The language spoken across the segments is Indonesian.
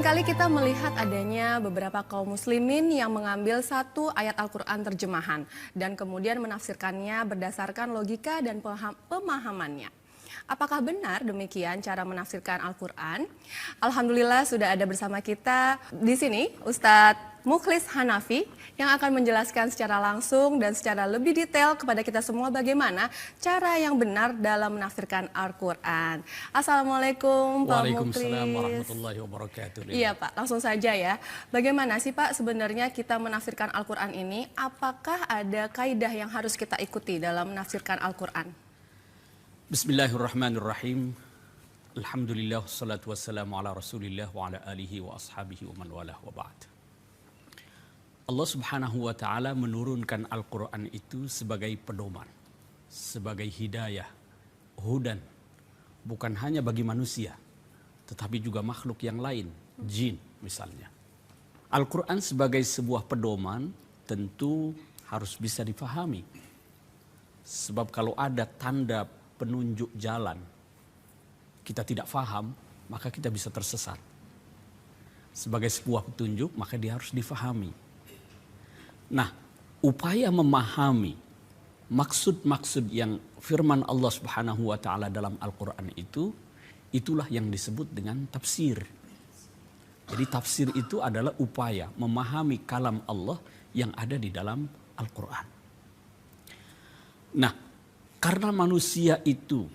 Seringkali kita melihat adanya beberapa kaum muslimin yang mengambil satu ayat Al-Quran terjemahan dan kemudian menafsirkannya berdasarkan logika dan pemahamannya. Apakah benar demikian cara menafsirkan Al-Quran? Alhamdulillah sudah ada bersama kita di sini Ustadz Mukhlis Hanafi yang akan menjelaskan secara langsung dan secara lebih detail kepada kita semua bagaimana cara yang benar dalam menafsirkan Al-Quran. Assalamualaikum Pak Mukhlis. Waalaikumsalam warahmatullahi wabarakatuh. Iya Pak, langsung saja ya. Bagaimana sih Pak sebenarnya kita menafsirkan Al-Quran ini? Apakah ada kaidah yang harus kita ikuti dalam menafsirkan Al-Quran? Bismillahirrahmanirrahim. Alhamdulillah, salatu wassalamu ala rasulillah wa ala alihi wa ashabihi wa man walah wa ba'd. Allah subhanahu wa ta'ala menurunkan Al-Quran itu sebagai pedoman, sebagai hidayah, hudan, bukan hanya bagi manusia, tetapi juga makhluk yang lain, jin misalnya. Al-Quran sebagai sebuah pedoman tentu harus bisa difahami. Sebab kalau ada tanda penunjuk jalan, kita tidak faham, maka kita bisa tersesat. Sebagai sebuah petunjuk, maka dia harus difahami. Nah, upaya memahami maksud-maksud yang firman Allah Subhanahu wa ta'ala dalam Al-Quran itu, itulah yang disebut dengan tafsir. Jadi tafsir itu adalah upaya memahami kalam Allah yang ada di dalam Al-Quran. Nah, karena manusia itu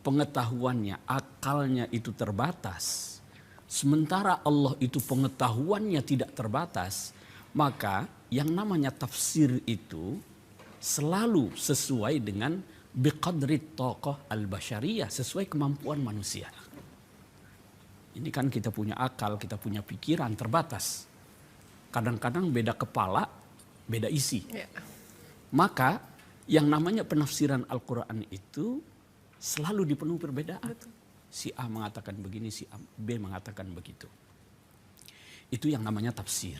pengetahuannya, akalnya itu terbatas, sementara Allah itu pengetahuannya tidak terbatas, maka yang namanya tafsir itu selalu sesuai dengan biqadri taqah al-basyariyah, sesuai kemampuan manusia. Ini kan kita punya akal, kita punya pikiran terbatas. Kadang-kadang beda kepala, beda isi. Maka yang namanya penafsiran Al-Quran itu selalu dipenuhi perbedaan. Betul. Si A mengatakan begini, si B mengatakan begitu. Itu yang namanya tafsir.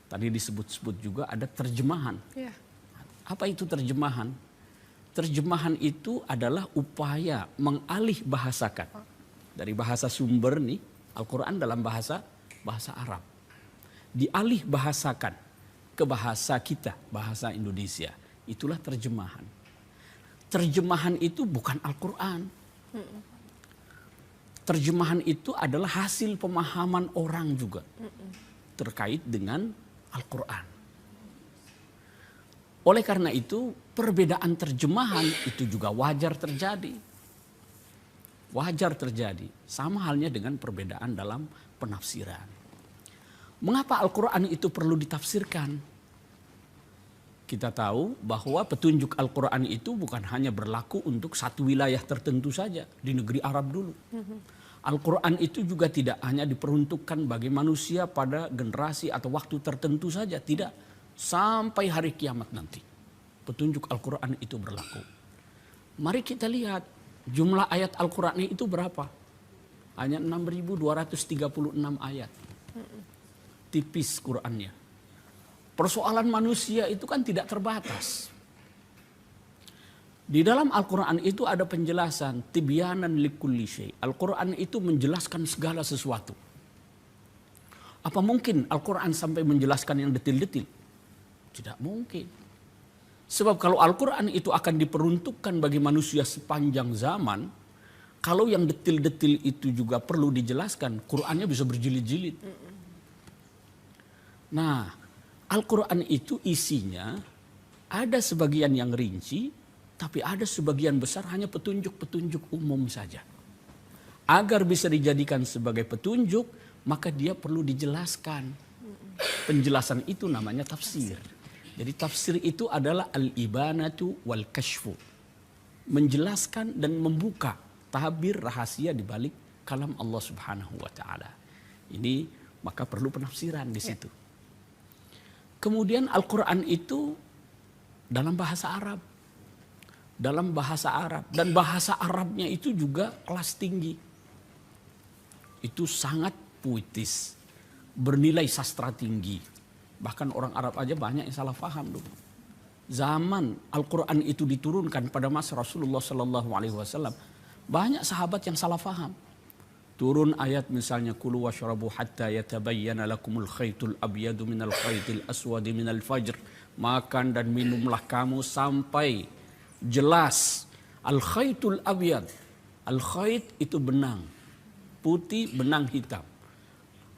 Tadi disebut-sebut juga ada terjemahan. Ya. Apa itu terjemahan? Terjemahan itu adalah upaya mengalih bahasakan. Dari bahasa sumber nih, Al-Quran dalam bahasa Arab. Dialih bahasakan ke bahasa kita, bahasa Indonesia. Itulah terjemahan. Terjemahan itu bukan Al-Quran. Terjemahan itu adalah hasil pemahaman orang juga. Terkait dengan Al-Quran. Oleh karena itu, perbedaan terjemahan itu juga wajar terjadi. Wajar terjadi. Sama halnya dengan perbedaan dalam penafsiran. Mengapa Al-Quran itu perlu ditafsirkan? Kita tahu bahwa petunjuk Al-Quran itu bukan hanya berlaku untuk satu wilayah tertentu saja di negeri Arab dulu. Al-Quran itu juga tidak hanya diperuntukkan bagi manusia pada generasi atau waktu tertentu saja. Tidak. Sampai hari kiamat nanti. Petunjuk Al-Quran itu berlaku. Mari kita lihat jumlah ayat Al-Quran itu berapa? Hanya 6.236 ayat. Tipis Qurannya. Persoalan manusia itu kan tidak terbatas. Di dalam Al-Quran itu ada penjelasan tibyanan likulli syai'. Al-Quran itu menjelaskan segala sesuatu. Apa mungkin Al-Quran sampai menjelaskan yang detil-detil? Tidak mungkin. Sebab kalau Al-Quran itu akan diperuntukkan bagi manusia sepanjang zaman, kalau yang detil-detil itu juga perlu dijelaskan, Qurannya bisa berjilid-jilid. Nah, Al-Quran itu isinya ada sebagian yang rinci, tapi ada sebagian besar hanya petunjuk-petunjuk umum saja. Agar bisa dijadikan sebagai petunjuk, maka dia perlu dijelaskan. Penjelasan itu namanya tafsir. Jadi tafsir itu adalah al-ibanatu wal kashfu. Menjelaskan dan membuka tabir rahasia di balik kalam Allah Subhanahu wa ta'ala. Ini maka perlu penafsiran di situ. Kemudian Al-Quran itu dalam bahasa Arab. Dalam bahasa Arab. Dan bahasa Arabnya itu juga kelas tinggi. Itu sangat puitis. Bernilai sastra tinggi. Bahkan orang Arab aja banyak yang salah faham dulu. Zaman Al-Quran itu diturunkan pada masa Rasulullah SAW. Banyak sahabat yang salah faham. Turun ayat misalnya kulu washrabu hatta yatabayyana lakumul khaytul abyadu minal khaytil aswadi minal fajr. Makan dan minumlah kamu sampai jelas al khaytul abyad. Al khayt itu benang putih, benang hitam.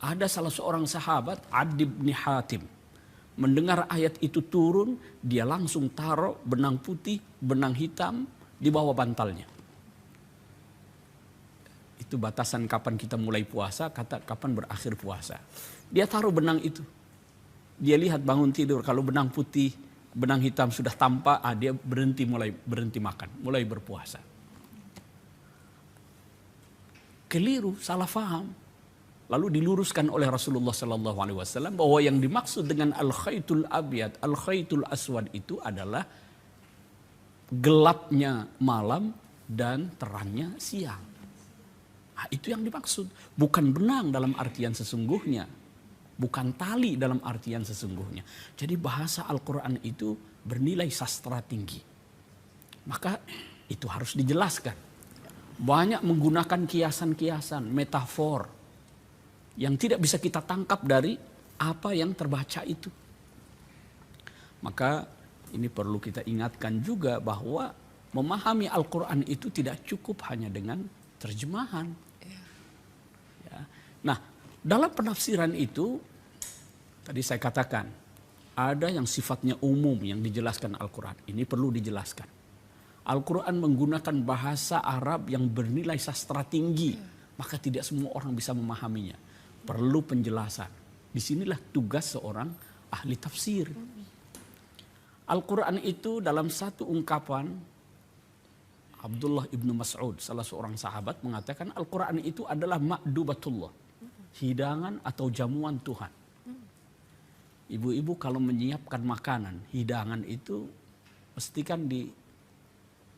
Ada salah seorang sahabat Adi bin Hatim mendengar ayat itu turun, dia langsung taruh benang putih, benang hitam di bawah bantalnya. Itu batasan kapan kita mulai puasa, kapan berakhir puasa. Dia taruh benang itu. Dia lihat bangun tidur, kalau benang putih, benang hitam sudah tampak, dia mulai berhenti makan, mulai berpuasa. Keliru, salah faham. Lalu diluruskan oleh Rasulullah SAW bahwa yang dimaksud dengan al-khaytul abyad, al-khaytul aswad itu adalah gelapnya malam dan terangnya siang. Nah, itu yang dimaksud. Bukan benang dalam artian sesungguhnya. Bukan tali dalam artian sesungguhnya. Jadi bahasa Al-Quran itu bernilai sastra tinggi. Maka itu harus dijelaskan. Banyak menggunakan kiasan-kiasan, metafor. Yang tidak bisa kita tangkap dari apa yang terbaca itu. Maka ini perlu kita ingatkan juga bahwa memahami Al-Quran itu tidak cukup hanya dengan terjemahan. Nah, dalam penafsiran itu, tadi saya katakan, ada yang sifatnya umum yang dijelaskan Al-Quran. Ini perlu dijelaskan. Al-Quran menggunakan bahasa Arab yang bernilai sastra tinggi. Maka tidak semua orang bisa memahaminya. Perlu penjelasan. Disinilah tugas seorang ahli tafsir. Al-Quran itu dalam satu ungkapan, Abdullah ibnu Mas'ud, salah seorang sahabat, mengatakan Al-Quran itu adalah ma'dubatullah. Hidangan atau jamuan Tuhan. Ibu-ibu kalau menyiapkan makanan, hidangan itu pastikan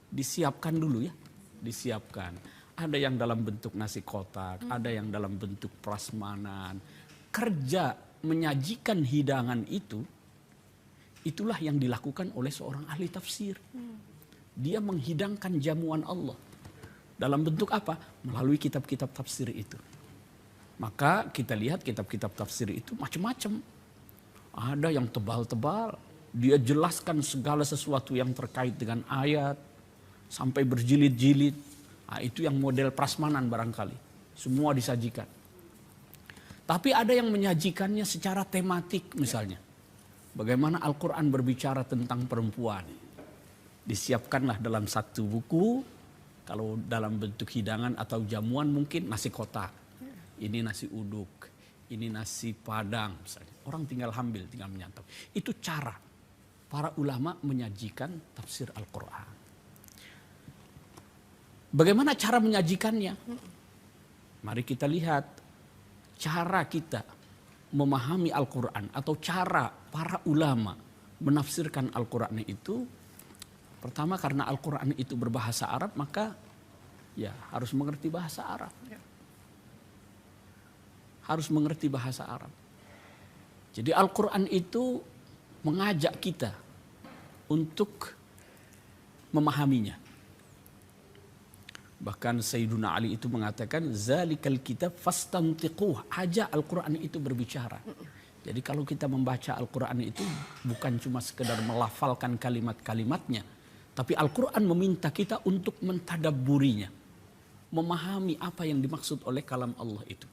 disiapkan dulu ya. Disiapkan. Ada yang dalam bentuk nasi kotak, ada yang dalam bentuk prasmanan. Kerja menyajikan hidangan itu, itulah yang dilakukan oleh seorang ahli tafsir. Dia menghidangkan jamuan Allah. Dalam bentuk apa? Melalui kitab-kitab tafsir itu. Maka kita lihat kitab-kitab tafsir itu macam-macam. Ada yang tebal-tebal. Dia jelaskan segala sesuatu yang terkait dengan ayat. Sampai berjilid-jilid. Nah, itu yang model prasmanan barangkali. Semua disajikan. Tapi ada yang menyajikannya secara tematik misalnya. Bagaimana Al-Quran berbicara tentang perempuan. Disiapkanlah dalam satu buku. Kalau dalam bentuk hidangan atau jamuan mungkin nasi kotak. Ini nasi uduk, ini nasi padang misalnya. Orang tinggal ambil, tinggal menyantap. Itu cara para ulama menyajikan tafsir Al-Quran. Bagaimana cara menyajikannya? Mari kita lihat cara kita memahami Al-Quran atau cara para ulama menafsirkan Al-Quran itu. Pertama karena Al-Quran itu berbahasa Arab, maka ya harus mengerti bahasa Arab. Harus mengerti bahasa Arab. Jadi Al-Quran itu mengajak kita untuk memahaminya. Bahkan Sayyiduna Ali itu mengatakan, zalikal kitab fastantiquh. Ajak Al-Quran itu berbicara. Jadi kalau kita membaca Al-Quran itu bukan cuma sekedar melafalkan kalimat-kalimatnya. Tapi Al-Quran meminta kita untuk mentadabburinya. Memahami apa yang dimaksud oleh kalam Allah itu.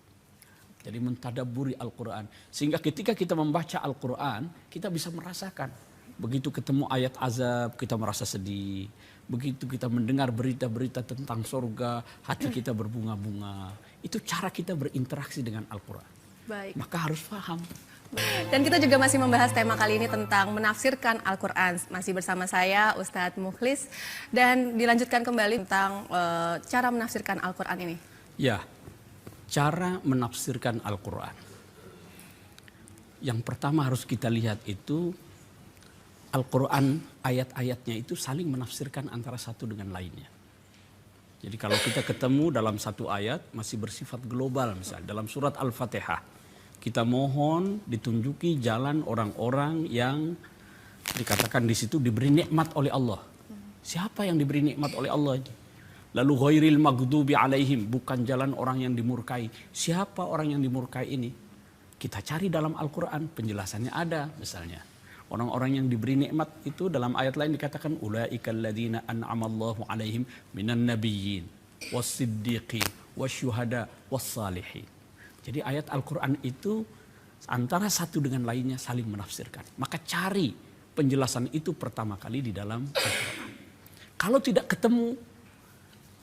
Jadi mentadabburi Al-Quran. Sehingga ketika kita membaca Al-Quran, kita bisa merasakan. Begitu ketemu ayat azab, kita merasa sedih. Begitu kita mendengar berita-berita tentang surga, hati kita berbunga-bunga. Itu cara kita berinteraksi dengan Al-Quran. Baik. Maka harus paham. Dan kita juga masih membahas tema kali ini tentang menafsirkan Al-Quran. Masih bersama saya, Ustadz Mukhlis. Dan dilanjutkan kembali tentang cara menafsirkan Al-Quran ini. Ya. Cara menafsirkan Al-Quran. Yang pertama harus kita lihat itu Al-Quran ayat-ayatnya itu saling menafsirkan antara satu dengan lainnya. Jadi kalau kita ketemu dalam satu ayat masih bersifat global misalnya dalam surat Al-Fatihah. Kita mohon ditunjuki jalan orang-orang yang dikatakan di situ diberi nikmat oleh Allah. Siapa yang diberi nikmat oleh Allah? Lalu ghairil maghdubi alaihim, bukan jalan orang yang dimurkai. Siapa orang yang dimurkai ini? Kita cari dalam Al-Quran, penjelasannya ada misalnya. Orang-orang yang diberi nikmat itu dalam ayat lain dikatakan ulaikal ladzina an'amallahu alaihim minan nabiyyin was-siddiqin wasyuhada was-salihin. Jadi ayat Al-Quran itu antara satu dengan lainnya saling menafsirkan. Maka cari penjelasan itu pertama kali di dalam Al-Quran. Kalau tidak ketemu,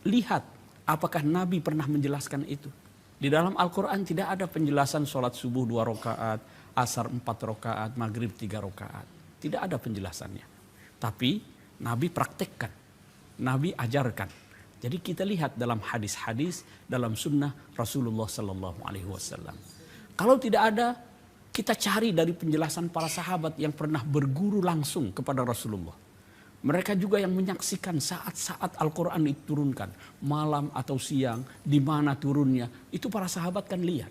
lihat apakah Nabi pernah menjelaskan itu. Di dalam Al-Quran tidak ada penjelasan sholat subuh 2 rakaat, asar 4 rakaat, maghrib 3 rakaat. Tidak ada penjelasannya. Tapi Nabi praktekkan, Nabi ajarkan. Jadi kita lihat dalam hadis-hadis, dalam sunnah Rasulullah Sallallahu Alaihi Wasallam. Kalau tidak ada, kita cari dari penjelasan para sahabat yang pernah berguru langsung kepada Rasulullah. Mereka juga yang menyaksikan saat-saat Al-Quran diturunkan. Malam atau siang, di mana turunnya. Itu para sahabat kan lihat.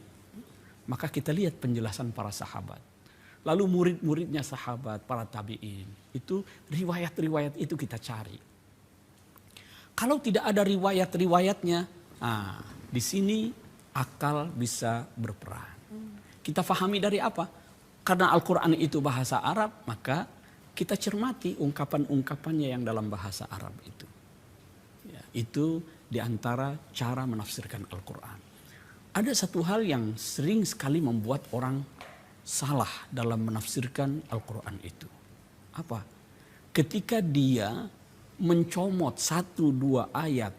Maka kita lihat penjelasan para sahabat. Lalu murid-muridnya sahabat, para tabi'in. Itu riwayat-riwayat itu kita cari. Kalau tidak ada riwayat-riwayatnya, di sini akal bisa berperan. Kita fahami dari apa? Karena Al-Quran itu bahasa Arab, maka kita cermati ungkapan-ungkapannya yang dalam bahasa Arab itu. Ya, itu diantara cara menafsirkan Al-Quran. Ada satu hal yang sering sekali membuat orang salah dalam menafsirkan Al-Quran itu. Apa? Ketika dia mencomot 1-2 ayat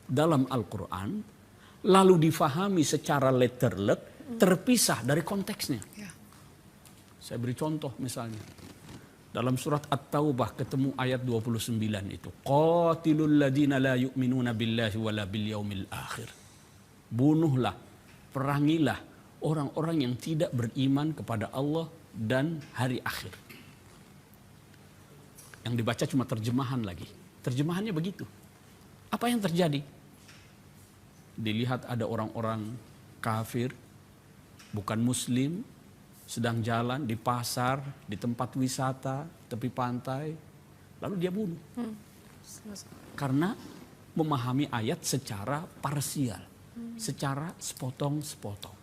dalam Al-Quran, lalu difahami secara letterlek, terpisah dari konteksnya. Saya beri contoh misalnya. Dalam surat At-Taubah ketemu ayat 29 itu. Qatilul ladina la yu'minuna billahi wala bil yaumil akhir. Bunuhlah, perangilah orang-orang yang tidak beriman kepada Allah dan hari akhir. Yang dibaca cuma terjemahan lagi. Terjemahannya begitu. Apa yang terjadi? Dilihat ada orang-orang kafir, bukan muslim, sedang jalan di pasar, di tempat wisata, tepi pantai, lalu dia bunuh. Karena memahami ayat secara parsial, secara sepotong-sepotong.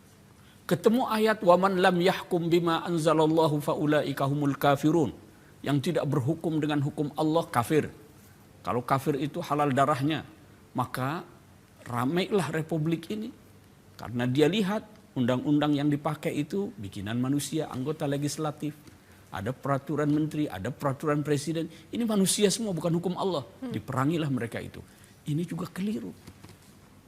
Ketemu ayat waman lam yahkum bima anzalallahu faulaika humul kafirun, yang tidak berhukum dengan hukum Allah kafir. Kalau kafir itu halal darahnya, maka ramailah republik ini karena dia lihat undang-undang yang dipakai itu bikinan manusia, anggota legislatif. Ada peraturan menteri, ada peraturan presiden. Ini manusia semua, bukan hukum Allah. Diperangilah mereka itu. Ini juga keliru.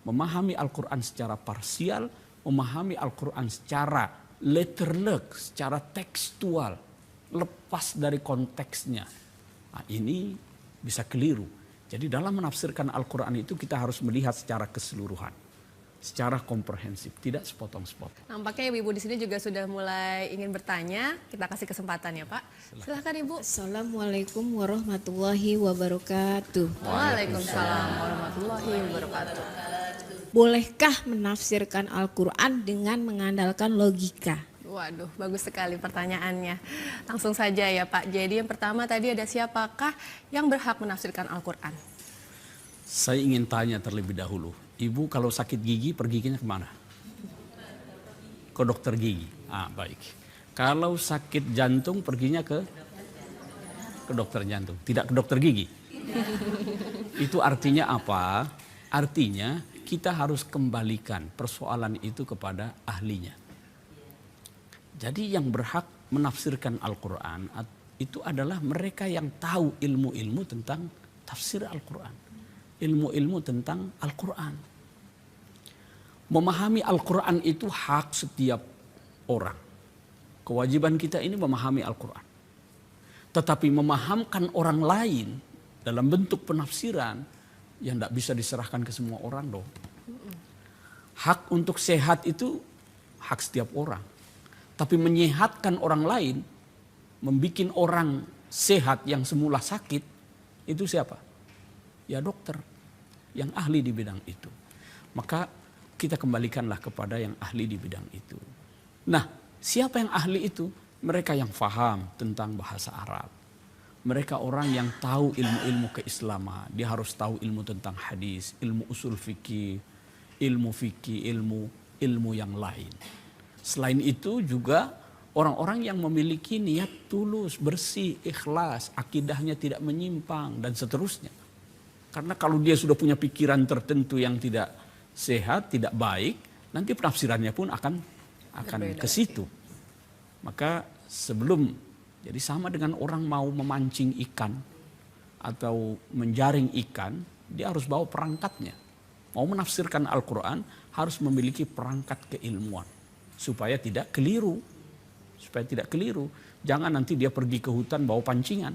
Memahami Al-Quran secara parsial, memahami Al-Quran secara letterlek, secara tekstual, lepas dari konteksnya. Nah, ini bisa keliru. Jadi dalam menafsirkan Al-Quran itu kita harus melihat secara keseluruhan. Secara komprehensif, tidak sepotong-sepotong. Nampaknya Ibu di sini juga sudah mulai ingin bertanya. Kita kasih kesempatan ya Pak. Silahkan Ibu. Assalamualaikum warahmatullahi wabarakatuh. Waalaikumsalam warahmatullahi wabarakatuh. Bolehkah menafsirkan Al-Quran dengan mengandalkan logika? Waduh, bagus sekali pertanyaannya. Langsung saja ya Pak. Jadi yang pertama tadi ada siapakah yang berhak menafsirkan Al-Quran? Saya ingin tanya terlebih dahulu. Ibu kalau sakit gigi perginya kemana? Ke dokter gigi. Baik. Kalau sakit jantung perginya ke dokter jantung. Tidak ke dokter gigi. Itu artinya apa? Artinya kita harus kembalikan persoalan itu kepada ahlinya. Jadi yang berhak menafsirkan Al-Quran itu adalah mereka yang tahu ilmu-ilmu tentang tafsir Al-Quran. Ilmu-ilmu tentang Al-Quran. Memahami Al-Quran itu hak setiap orang. Kewajiban kita ini memahami Al-Quran. Tetapi memahamkan orang lain dalam bentuk penafsiran yang tidak bisa diserahkan ke semua orang dong. Hak untuk sehat itu hak setiap orang. Tapi menyehatkan orang lain, membuat orang sehat yang semula sakit, itu siapa? Ya dokter, yang ahli di bidang itu. Maka kita kembalikanlah kepada yang ahli di bidang itu. Nah, siapa yang ahli itu? Mereka yang faham tentang bahasa Arab. mereka orang yang tahu ilmu-ilmu keislaman. Dia harus tahu ilmu tentang hadis, ilmu usul fikih, ilmu yang lain. Selain itu juga orang-orang yang memiliki niat tulus, bersih, ikhlas, akidahnya tidak menyimpang dan seterusnya. Karena kalau dia sudah punya pikiran tertentu yang tidak sehat, tidak baik, nanti penafsirannya pun akan ke situ. Maka jadi sama dengan orang mau memancing ikan atau menjaring ikan, dia harus bawa perangkatnya. Mau menafsirkan Al-Quran harus memiliki perangkat keilmuan supaya tidak keliru. Jangan nanti dia pergi ke hutan bawa pancingan.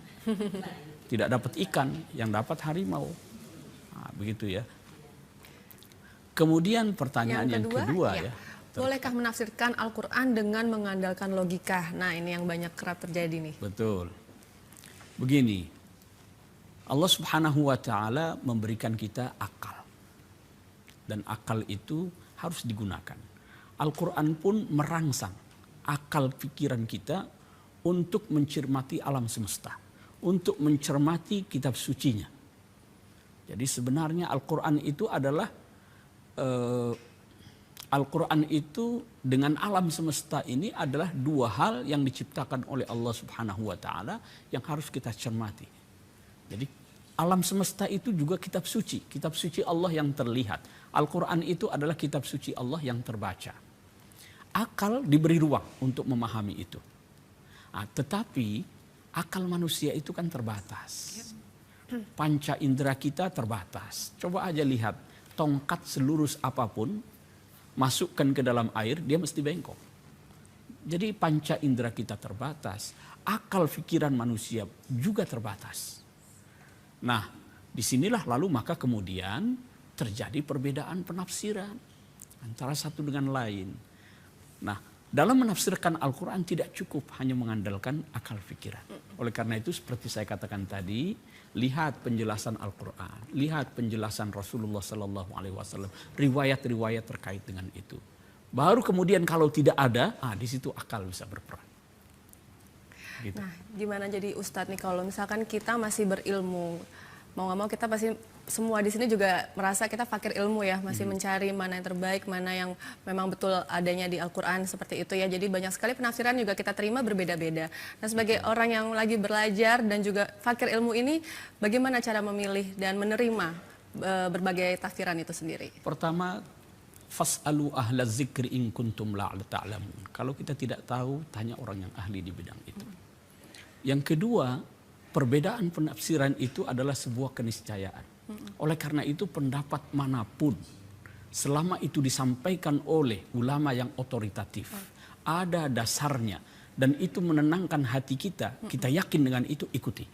Tidak dapat ikan, yang dapat harimau. Nah, begitu ya. Kemudian pertanyaan yang kedua ya. Bolehkah menafsirkan Al-Quran dengan mengandalkan logika? Nah, ini yang banyak kerap terjadi nih. Betul. Begini, Allah Subhanahu wa Ta'ala memberikan kita akal. Dan akal itu harus digunakan. Al-Quran pun merangsang akal pikiran kita untuk mencermati alam semesta, untuk mencermati kitab sucinya. Jadi sebenarnya Al-Quran itu adalah Al-Quran itu dengan alam semesta ini adalah dua hal yang diciptakan oleh Allah Subhanahu wa Ta'ala yang harus kita cermati. Jadi alam semesta itu juga kitab suci Allah yang terlihat. Al-Quran itu adalah kitab suci Allah yang terbaca. Akal diberi ruang untuk memahami itu. Nah, tetapi akal manusia itu kan terbatas. Panca indera kita terbatas. Coba aja lihat, tongkat selurus apapun, masukkan ke dalam air, dia mesti bengkok. Jadi panca indera kita terbatas. Akal pikiran manusia juga terbatas. Nah, disinilah lalu maka kemudian terjadi perbedaan penafsiran antara satu dengan lain. Nah, dalam menafsirkan Al-Quran tidak cukup hanya mengandalkan akal pikiran. Oleh karena itu seperti saya katakan tadi, lihat penjelasan Al-Quran, lihat penjelasan Rasulullah SAW, riwayat-riwayat terkait dengan itu. Baru kemudian kalau tidak ada, di situ akal bisa berperan. Gitu. Nah, gimana jadi Ustadz nih kalau misalkan kita masih berilmu, mau nggak mau kita pasti semua di sini juga merasa kita fakir ilmu ya, masih mencari mana yang terbaik, mana yang memang betul adanya di Al-Quran seperti itu ya. Jadi banyak sekali penafsiran juga kita terima berbeda-beda. Nah, sebagai orang yang lagi belajar dan juga fakir ilmu ini, bagaimana cara memilih dan menerima berbagai tafsiran itu sendiri? Pertama, fas'alu ahla zikri in kuntum la ta'lamun. Kalau kita tidak tahu, tanya orang yang ahli di bidang itu. Yang kedua, perbedaan penafsiran itu adalah sebuah keniscayaan. Oleh karena itu pendapat manapun, selama itu disampaikan oleh ulama yang otoritatif, ada dasarnya, dan itu menenangkan hati kita, kita yakin dengan itu, ikuti.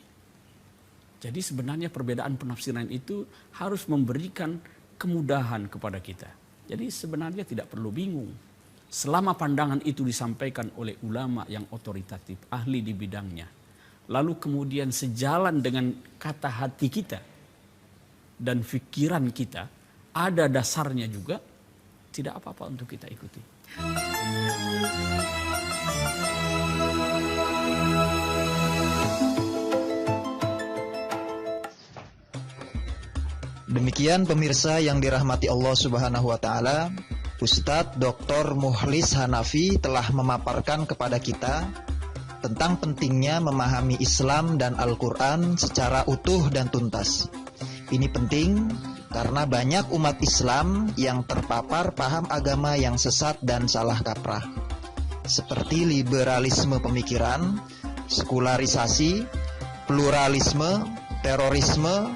Jadi sebenarnya perbedaan penafsiran itu harus memberikan kemudahan kepada kita. Jadi sebenarnya tidak perlu bingung. Selama pandangan itu disampaikan oleh ulama yang otoritatif, ahli di bidangnya, lalu kemudian sejalan dengan kata hati kita dan pikiran kita, ada dasarnya juga, tidak apa-apa untuk kita ikuti. Demikian pemirsa yang dirahmati Allah Subhanahu wa Ta'ala, Ustadz Dr. Mukhlis Hanafi telah memaparkan kepada kita tentang pentingnya memahami Islam dan Al-Quran secara utuh dan tuntas. Ini penting karena banyak umat Islam yang terpapar paham agama yang sesat dan salah kaprah, seperti liberalisme pemikiran, sekularisasi, pluralisme, terorisme,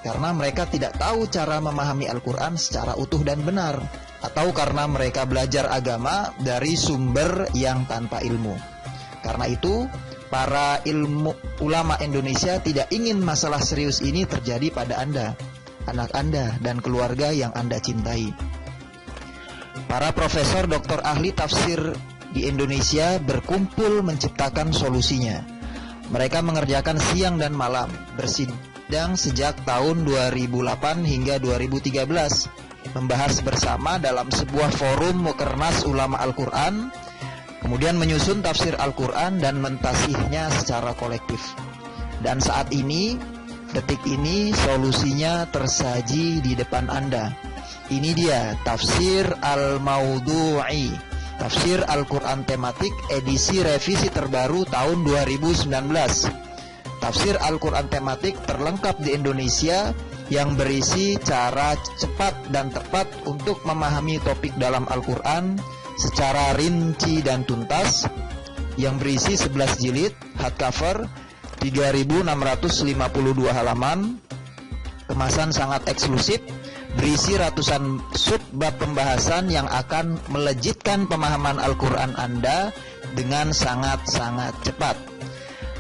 karena mereka tidak tahu cara memahami Al-Quran secara utuh dan benar, atau karena mereka belajar agama dari sumber yang tanpa ilmu. Karena itu, para ulama Indonesia tidak ingin masalah serius ini terjadi pada Anda, anak Anda, dan keluarga yang Anda cintai. Para profesor doktor ahli tafsir di Indonesia berkumpul menciptakan solusinya. Mereka mengerjakan siang dan malam, bersidang sejak tahun 2008 hingga 2013, membahas bersama dalam sebuah forum Mukernas Ulama Al-Quran, kemudian menyusun tafsir Al-Quran dan mentasihnya secara kolektif. Dan saat ini, detik ini solusinya tersaji di depan Anda. Ini dia Tafsir Al-Mawdu'i, Tafsir Al-Quran Tematik edisi revisi terbaru tahun 2019. Tafsir Al-Quran Tematik terlengkap di Indonesia yang berisi cara cepat dan tepat untuk memahami topik dalam Al-Quran secara rinci dan tuntas, yang berisi 11 jilid, hardcover, 3.652 halaman, kemasan sangat eksklusif, berisi ratusan subbab pembahasan yang akan melejitkan pemahaman Al-Quran Anda dengan sangat-sangat cepat.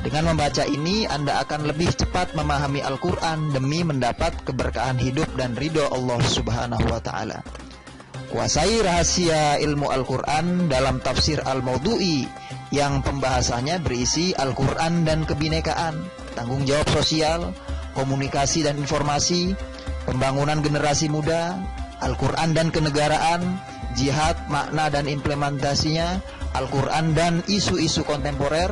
Dengan membaca ini, Anda akan lebih cepat memahami Al-Quran demi mendapat keberkahan hidup dan ridho Allah Subhanahu wa Ta'ala. Kuasai rahasia ilmu Al-Quran dalam Tafsir Al-Mawdu'i yang pembahasannya berisi Al-Quran dan kebinekaan, tanggung jawab sosial, komunikasi dan informasi, pembangunan generasi muda, Al-Quran dan kenegaraan, jihad, makna dan implementasinya, Al-Quran dan isu-isu kontemporer,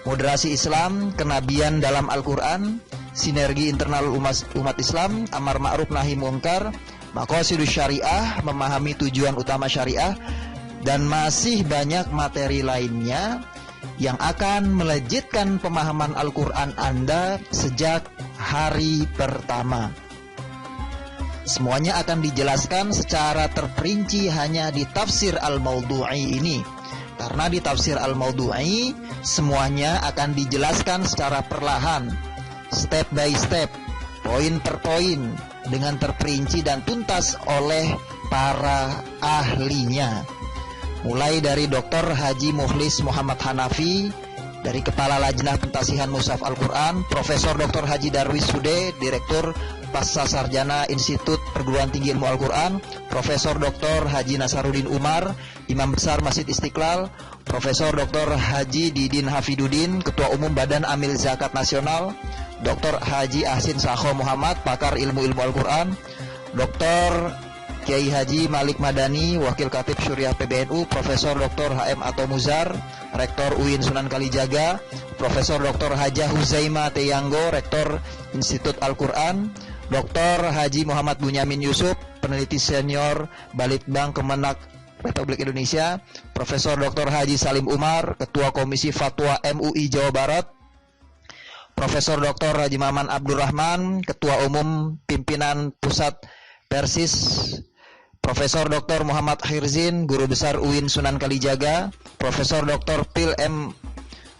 moderasi Islam, kenabian dalam Al-Quran, sinergi internal umat Islam, amar ma'ruf nahi munkar, maqasidus syariah, memahami tujuan utama syariah, dan masih banyak materi lainnya yang akan melejitkan pemahaman Al-Quran Anda sejak hari pertama. Semuanya akan dijelaskan secara terperinci hanya di Tafsir Al-Mawdu'i ini. Karena di Tafsir Al-Mawdu'i semuanya akan dijelaskan secara perlahan, step by step, poin per poin, dengan terperinci dan tuntas oleh para ahlinya. Mulai dari Dr. Haji Mukhlis Muhammad Hanafi, dari Kepala Lajnah Pentasihan Mushaf Al-Quran, Profesor Dr. Haji Darwis Hude, Direktur Pasca Sarjana Institut Perguruan Tinggi Ilmu Al-Quran, Profesor Dr. Haji Nasaruddin Umar, Imam Besar Masjid Istiqlal, Profesor Dr. Haji Didin Hafidudin, Ketua Umum Badan Amil Zakat Nasional, Dr. Haji Ahsin Sakho Muhammad, Pakar Ilmu Al-Quran, Dr. Kiai Haji Malik Madani, Wakil Khatib Syuriah PBNU, Profesor Dr. HM Ato Muzar, Rektor UIN Sunan Kalijaga, Profesor Dr. Hajah Huzaima Teyanggo, Rektor Institut Al-Quran, Dr. Haji Muhammad Bunyamin Yusuf, Peneliti Senior Balitbang Kemenak Republik Indonesia, Profesor Dr. Haji Salim Umar, Ketua Komisi Fatwa MUI Jawa Barat, Profesor Dr. Haji Maman Abdurrahman, Ketua Umum Pimpinan Pusat Persis, Profesor Dr. Muhammad Khirzin, Guru Besar UIN Sunan Kalijaga, Profesor Dr. Pil M.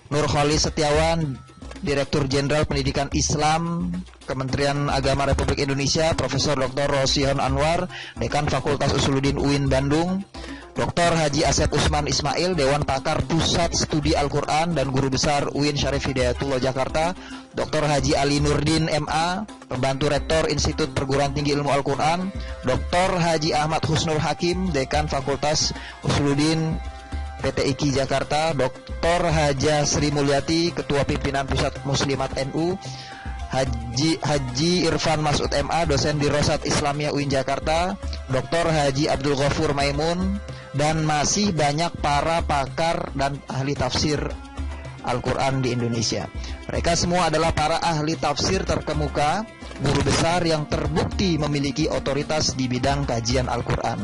Nurkholis Setiawan, Direktur Jenderal Pendidikan Islam Kementerian Agama Republik Indonesia, Profesor Dr. Rosihon Anwar, Dekan Fakultas Usuluddin UIN Bandung, Dr. Haji Asep Usman Ismail, Dewan Pakar Pusat Studi Al-Quran dan Guru Besar UIN Syarif Hidayatullah Jakarta, Dr. Haji Ali Nurdin MA, Pembantu Rektor Institut Perguruan Tinggi Ilmu Al-Quran, Dr. Haji Ahmad Husnul Hakim, Dekan Fakultas Usuluddin PT IKI Jakarta, Dr. Haja Sri Mulyati, Ketua Pimpinan Pusat Muslimat NU, Haji Irfan Masud MA, dosen di Rosat Islamiyah UIN Jakarta, Dr. Haji Abdul Ghafur Maimun, dan masih banyak para pakar dan ahli tafsir Al-Quran di Indonesia. Mereka semua adalah para ahli tafsir terkemuka, guru besar yang terbukti memiliki otoritas di bidang kajian Al-Quran.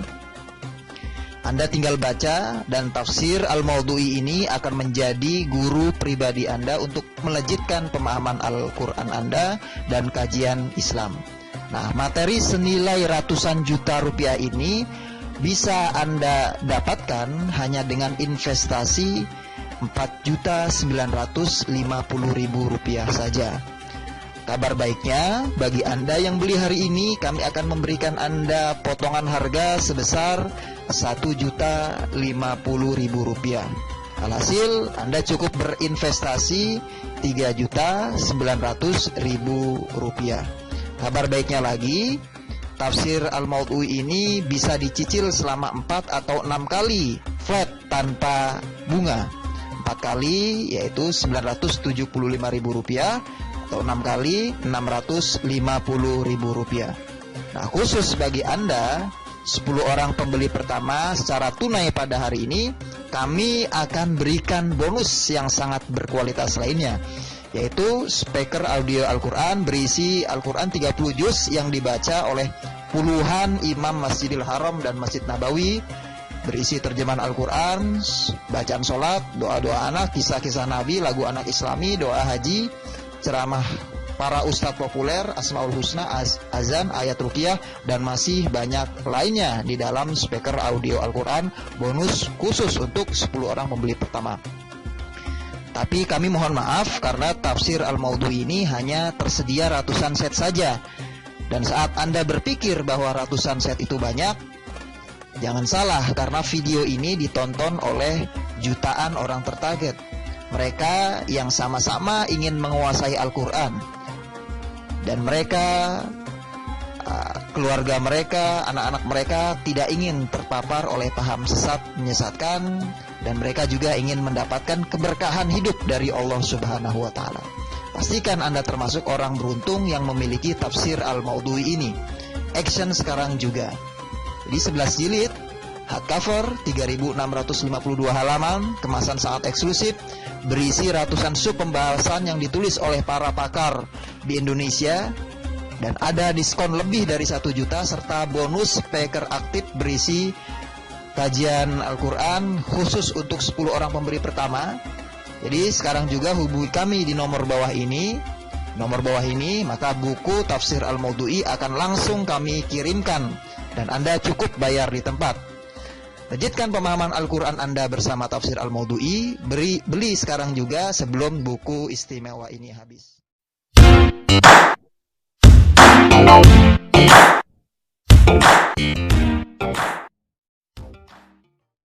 Anda tinggal baca, dan Tafsir Al-Mawdu'i ini akan menjadi guru pribadi Anda untuk melejitkan pemahaman Al-Quran Anda dan kajian Islam. Nah, materi senilai ratusan juta rupiah ini bisa Anda dapatkan hanya dengan investasi Rp4.950.000 saja. Kabar baiknya, bagi Anda yang beli hari ini, kami akan memberikan Anda potongan harga sebesar Rp1.050.000. Alhasil, Anda cukup berinvestasi Rp3.900.000. Kabar baiknya lagi, Tafsir Al-Mawdu'i ini bisa dicicil selama 4 atau 6 kali flat tanpa bunga. 4 kali yaitu Rp975.000 atau 6 kali Rp650.000. Nah, khusus bagi Anda 10 orang pembeli pertama secara tunai pada hari ini, kami akan berikan bonus yang sangat berkualitas lainnya, yaitu speaker audio Al-Quran berisi Al-Quran 30 juz yang dibaca oleh puluhan imam Masjidil Haram dan Masjid Nabawi, berisi terjemahan Al-Quran, bacaan sholat, doa-doa anak, kisah-kisah Nabi, lagu anak Islami, doa haji, ceramah para ustadz populer, Asmaul Husna, azan, ayat ruqyah, dan masih banyak lainnya di dalam speaker audio Al-Quran bonus khusus untuk 10 orang pembeli pertama. Tapi kami mohon maaf karena tafsir Al-Maudhu'i ini hanya tersedia ratusan set saja. Dan saat Anda berpikir bahwa ratusan set itu banyak, jangan salah, karena video ini ditonton oleh jutaan orang tertarget. Mereka yang sama-sama ingin menguasai Al-Quran. Dan mereka, keluarga mereka, anak-anak mereka tidak ingin terpapar oleh paham sesat menyesatkan. Dan mereka juga ingin mendapatkan keberkahan hidup dari Allah Subhanahu wa Ta'ala. Pastikan Anda termasuk orang beruntung yang memiliki tafsir Al-Maudhu'i ini. Action sekarang juga. Di 11 jilid, hardcover 3.652 halaman, kemasan sangat eksklusif, berisi ratusan sub pembahasan yang ditulis oleh para pakar di Indonesia, dan ada diskon lebih dari 1 juta serta bonus speaker aktif berisi kajian Al-Quran khusus untuk 10 orang pemberi pertama. Jadi sekarang juga hubungi kami di nomor bawah ini, maka buku tafsir Al-Maudhu'i akan langsung kami kirimkan dan Anda cukup bayar di tempat. Lanjutkan pemahaman Al-Quran Anda bersama tafsir Al-Maudhu'i. Beli sekarang juga sebelum buku istimewa ini habis.